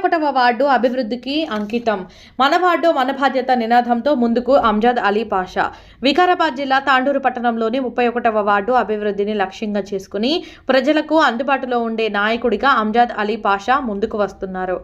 31వ ward అభివృద్ధికి అంకితం. మన వార్డు మన బాధ్యత నినాదంతో ముందుకు అమ్జద్ అలీ పాషా. వికారాబాద్ జిల్లా తాండూరు పట్టణంలోని 31వ వార్డు అభివృద్ధిని లక్ష్యంగా చేసుకుని ప్రజలకు అందుబాటులో ఉండే నాయకుడిగా అమ్జద్ అలీ పాషా ముందుకు వస్తున్నారు.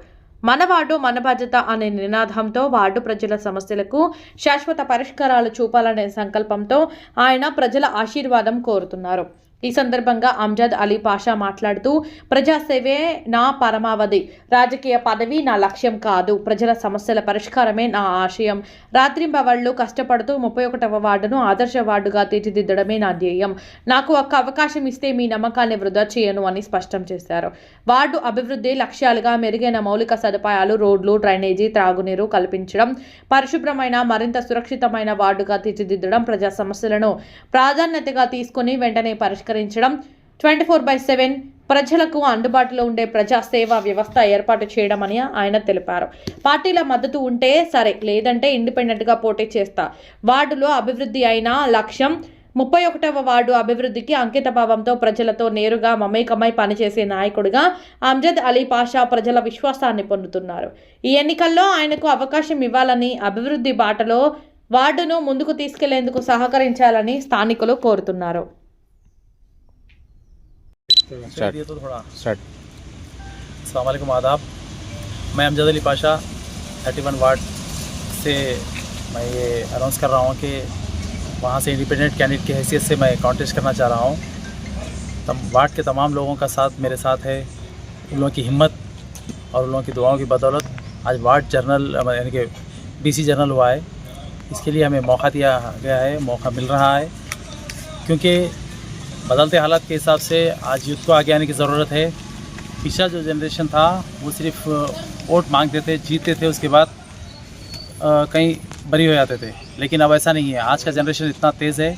మన వార్డు మన బాధ్యత అనే నినాదంతో వార్డు ప్రజల సమస్యలకు శాశ్వత పరిష్కారాలు చూపాలనే సంకల్పంతో ఆయన ప్రజల ఆశీర్వాదం కోరుతున్నారు. ఈ సందర్భంగా అమ్జద్ అలీ పాషా మాట్లాడుతూ, ప్రజాసేవే నా పరమావధి, రాజకీయ పదవి నా లక్ష్యం కాదు, ప్రజల సమస్యల పరిష్కారమే నా ఆశయం. రాత్రింబవళ్లు కష్టపడుతూ 31వ వార్డును ఆదర్శ వార్డుగా తీర్చిదిద్దడమే నా ధ్యేయం. నాకు ఒక్క అవకాశం ఇస్తే మీ నమ్మకాన్ని వృధా చేయను అని స్పష్టం చేశారు. వార్డు అభివృద్ధి లక్ష్యాలుగా మెరుగైన మౌలిక సదుపాయాలు, రోడ్లు, డ్రైనేజీ, త్రాగునీరు కల్పించడం, పరిశుభ్రమైన మరింత సురక్షితమైన వార్డుగా తీర్చిదిద్దడం, ప్రజా సమస్యలను ప్రాధాన్యతగా తీసుకుని వెంటనే పరిష్కరించడం, 24/7 ప్రజలకు అందుబాటులో ఉండే ప్రజా సేవా వ్యవస్థ ఏర్పాటు చేయడం అని ఆయన తెలిపారు. పార్టీల మద్దతు ఉంటే సరే, లేదంటే ఇండిపెండెంట్గా పోటీ చేస్తా. వార్డులో అభివృద్ధి అయిన లక్ష్యం 31వ వార్డు అభివృద్ధికి అంకితభావంతో ప్రజలతో నేరుగా మమేకమై పనిచేసే నాయకుడిగా అమ్జద్ అలీ పాషా ప్రజల విశ్వాసాన్ని పొందుతున్నారు. ఈ ఎన్నికల్లో ఆయనకు అవకాశం ఇవ్వాలని, అభివృద్ధి బాటలో వార్డును ముందుకు తీసుకెళ్లేందుకు సహకరించాలని స్థానికులు కోరుతున్నారు. अस्सलाम वालेकुम, आदाब। मैं अमजद अली पाशा 31 वार्ड से मैं ये अनाउंस कर रहा हूँ कि वहाँ से इंडिपेंडेंट कैंडिडेट की हैसियत से मैं कॉन्टेस्ट करना चाह रहा हूँ। वार्ड के तमाम लोगों का साथ मेरे साथ है। उन लोगों की हिम्मत और उन लोगों की दुआओं की बदौलत आज वार्ड जनरल यानी कि BC जनरल हुआ है। इसके लिए हमें मौका दिया गया है, मौका मिल रहा है, क्योंकि बदलते हालात के हिसाब से आज यूथ को आगे आने की ज़रूरत है। पिछला जो जनरेशन था वो सिर्फ वोट मांगते थे, जीतते थे, उसके बाद कहीं बरी हो जाते थे, लेकिन अब ऐसा नहीं है। आज का जनरेशन इतना तेज़ है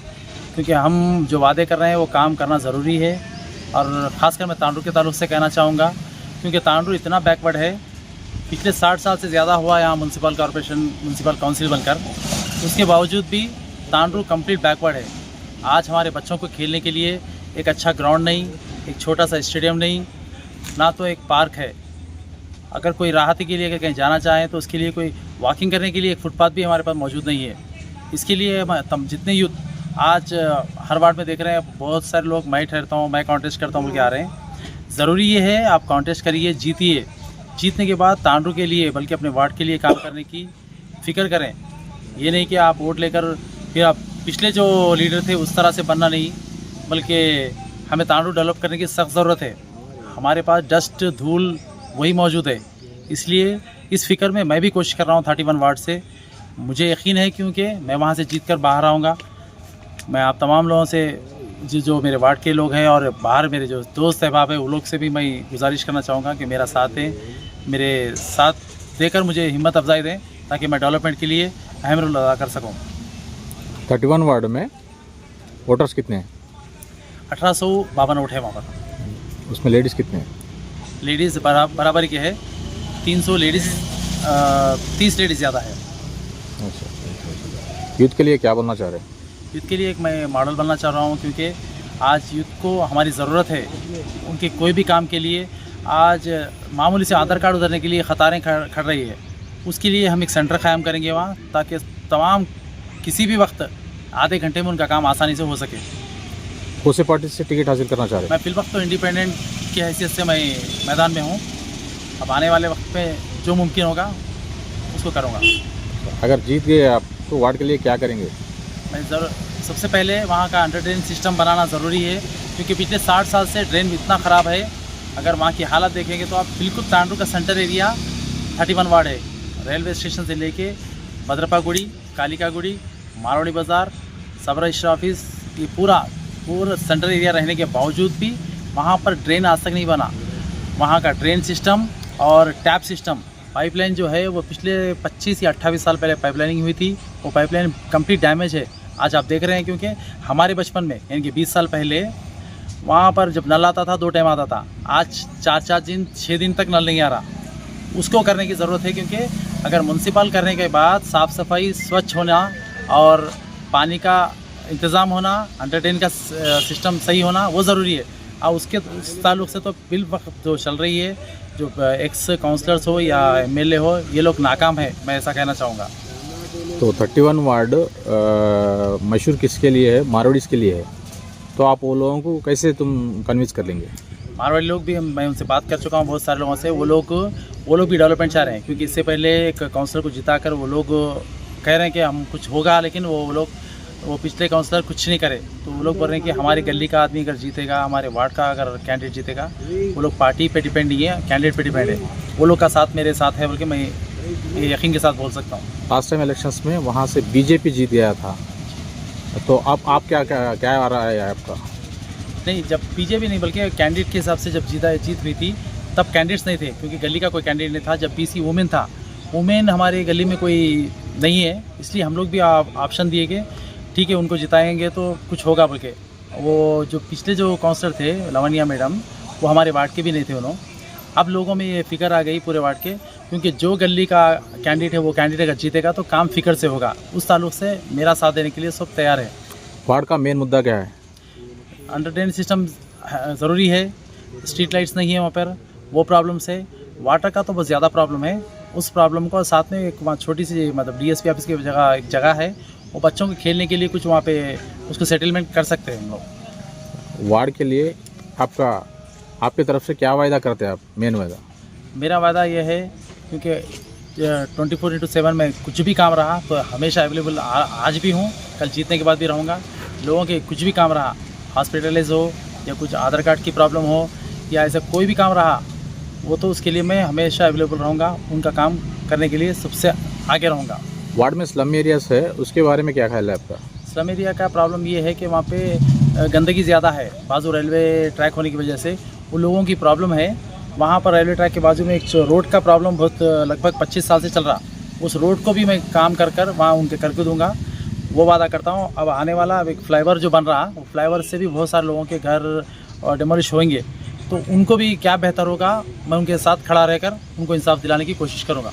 क्योंकि हम जो वादे कर रहे हैं वो काम करना ज़रूरी है। और ख़ासकर मैं तांडूर के ताल्लुक़ से कहना चाहूँगा, क्योंकि तांडूर इतना बैकवर्ड है, पिछले 60 साल से ज़्यादा हुआ यहाँ म्यूनसिपल कॉरपोरेशन, म्यूनसिपल काउंसिल बनकर, उसके बावजूद भी तांडूर कंप्लीट बैकवर्ड है। आज हमारे बच्चों को खेलने के लिए एक अच्छा ग्राउंड नहीं, एक छोटा सा स्टेडियम नहीं, ना तो एक पार्क है। अगर कोई राहत के लिए अगर कहीं जाना चाहें तो उसके लिए कोई वॉकिंग करने के लिए एक फुटपाथ भी हमारे पास मौजूद नहीं है। इसके लिए जितने यूथ आज हर वार्ड में देख रहे हैं, बहुत सारे लोग मैं ठहरता हूँ, मैं कॉन्टेस्ट करता हूँ बोल के आ रहे हैं। ज़रूरी ये है आप कॉन्टेस्ट करिए, जीतिए। जीतने के बाद तांडूर के लिए बल्कि अपने वार्ड के लिए काम करने की फ़िक्र करें। ये नहीं कि आप वोट लेकर फिर आप पिछले जो लीडर थे उस तरह से बनना नहीं, बल्कि हमें तांडूर डेवलप करने की सख्त ज़रूरत है। हमारे पास डस्ट धूल वही मौजूद है, इसलिए इस फिक्र में मैं भी कोशिश कर रहा हूँ 31 वार्ड से। मुझे यकीन है क्योंकि मैं वहाँ से जीत कर बाहर आऊँगा। मैं आप तमाम लोगों से जो मेरे वार्ड के लोग हैं और बाहर मेरे जो दोस्त अहबाब हैं उन लोग से भी मैं गुजारिश करना चाहूँगा कि मेरा साथ दें, मेरे साथ देकर मुझे हिम्मत अफजाई दें ताकि मैं डेवलपमेंट के लिए अहम रोल अदा कर सकूँ। 31 वार्ड में वोटर्स कितने हैं? 1852 वोट है वहाँ पर। उसमें लेडीज़ कितने हैं? लेडीज़ बराबरी के है, 300 लेडीज़, 30 लेडीज़ ज़्यादा है। अच्छा, यूथ के लिए क्या बोलना चाह रहे हैं? यूथ के लिए एक मैं मॉडल बनना चाह रहा हूँ, क्योंकि आज यूथ को हमारी ज़रूरत है। उनके कोई भी काम के लिए आज मामूली से आधार कार्ड उधरने के लिए कतारें खड़ रही है। उसके लिए हम एक सेंटर क़ायम करेंगे वहाँ, ताकि तमाम किसी भी वक्त आधे घंटे में उनका काम आसानी से हो सके। कौन से पार्टी से टिकट हासिल करना चाह रहे हैं? मैं फिल वक्त तो इंडिपेंडेंट की हैसियत से मैं मैदान में हूँ। अब आने वाले वक्त पे जो मुमकिन होगा उसको करूँगा। अगर जीत गए आप तो वार्ड के लिए क्या करेंगे? मैं सबसे पहले वहाँ का अंडर ड्रेन सिस्टम बनाना ज़रूरी है, क्योंकि पिछले 60 साल से ड्रेन इतना ख़राब है। अगर वहाँ की हालत देखेंगे तो आप बिल्कुल तांडूर का सेंटर एरिया 31 वार्ड है। रेलवे स्टेशन से लेके भद्रपागुड़ी, कालिकागुड़ी, मारवाड़ी बाज़ार, सबरा इश्रा ऑफिस, ये पूरा सेंट्रल एरिया रहने के बावजूद भी वहाँ पर ड्रेन आज तक नहीं बना। वहाँ का ड्रेन सिस्टम और टैप सिस्टम, पाइपलाइन जो है वो पिछले 25 या 28 साल पहले पाइपलाइनिंग हुई थी, वो पाइपलाइन कंप्लीट डैमेज है। आज आप देख रहे हैं, क्योंकि हमारे बचपन में यानी कि 20 साल पहले वहाँ पर जब नल आता था 2 टाइम आता था, आज 4 दिन 6 दिन तक नल नहीं आ रहा। उसको करने की ज़रूरत है, क्योंकि अगर म्यूनसिपल करने के बाद साफ़ सफाई, स्वच्छ होना और पानी का इंतज़ाम होना, अंडरटेन का सिस्टम सही होना वो ज़रूरी है। और उसके ताल्लुक़ से तो बिल वक्त जो चल रही है, जो एक्स काउंसलर्स हो या एमएलए हो, ये लोग नाकाम है, मैं ऐसा कहना चाहूँगा। तो 31 वार्ड मशहूर किसके लिए है? मारवाड़ीज के लिए है। तो आप वो लोगों को कैसे तुम कन्विंस कर लेंगे? मारवाड़ी लोग भी, मैं उनसे बात कर चुका हूँ बहुत सारे लोगों से, वो लोग भी डेवलपमेंट चाह रहे हैं, क्योंकि इससे पहले एक काउंसलर को जिताकर वो लोग कह रहे हैं कि हम कुछ होगा, लेकिन वो पिछले काउंसलर कुछ नहीं करे। तो वो लोग बोल रहे हैं कि हमारी गली का आदमी अगर जीतेगा, हमारे वार्ड का अगर कैंडिडेट जीतेगा, वो लोग पार्टी पे डिपेंड नहीं है, कैंडिडेट पे डिपेंड है। वो लोग का साथ मेरे साथ है, बल्कि मैं ये यकीन के साथ बोल सकता हूँ। लास्ट टाइम इलेक्शंस में वहाँ से बीजेपी जीत गया था, तो अब आप क्या आ रहा है आपका? नहीं, जब बीजेपी नहीं बल्कि कैंडिडेट के हिसाब से जब जीत हुई थी, तब कैंडिडेट्स नहीं थे, क्योंकि गली का कोई कैंडिडेट नहीं था। जब बीसी वुमेन था, वुमेन हमारी गली में कोई नहीं है, इसलिए हम लोग भी ऑप्शन दिए गए, ठीक है उनको जिताएंगे तो कुछ होगा। बल्कि वो जो पिछले जो काउंसलर थे लवनिया मैडम, वो हमारे वार्ड के भी नहीं थे उन्होंने। अब लोगों में ये फिक्र आ गई पूरे वार्ड के, क्योंकि जो गली का कैंडिडेट है वो कैंडिडेट अगर जीतेगा तो काम फिक्र से होगा। उस ताल्लुक से मेरा साथ देने के लिए सब तैयार है। वार्ड का मेन मुद्दा क्या है? अंडर ड्रेन सिस्टम ज़रूरी है, स्ट्रीट लाइट्स नहीं है वहाँ पर, वो प्रॉब्लम्स है। वाटर का तो बहुत ज़्यादा प्रॉब्लम है, उस प्रॉब्लम को साथ में एक वहाँ छोटी सी मतलब डीएसपी ऑफिस की एक जगह है, वो बच्चों के खेलने के लिए कुछ वहाँ पे उसको सेटलमेंट कर सकते हैं हम लोग। वार्ड के लिए आपकी तरफ से क्या वायदा करते हैं आप? मेन वायदा मेरा वादा ये है, क्योंकि 24/7 में कुछ भी काम रहा तो हमेशा अवेलेबल आज भी हूँ, कल जीतने के बाद भी रहूँगा। लोगों के कुछ भी काम रहा, हॉस्पिटलाइज हो या कुछ आधार कार्ड की प्रॉब्लम हो या ऐसा कोई भी काम रहा, वो तो उसके लिए मैं हमेशा अवेलेबल रहूँगा, उनका काम करने के लिए सबसे आगे रहूँगा। वार्ड में स्लम एरियाज है, उसके बारे में क्या ख्याल है आपका? स्लम एरिया का प्रॉब्लम ये है कि वहाँ पे गंदगी ज़्यादा है, बाजू रेलवे ट्रैक होने की वजह से उन लोगों की प्रॉब्लम है। वहाँ पर रेलवे ट्रैक के बाजू में एक रोड का प्रॉब्लम बहुत लगभग 25 साल से चल रहा, उस रोड को भी मैं काम कर वहाँ उनके करके दूँगा, वो वादा करता हूँ। अब आने वाला एक फ्लाईओवर जो बन रहा, वो फ्लाईओवर से भी बहुत सारे लोगों के घर डिमोलिश होंगे, तो उनको भी क्या बेहतर होगा, मैं उनके साथ खड़ा रहकर उनको इंसाफ दिलाने की कोशिश करूँगा।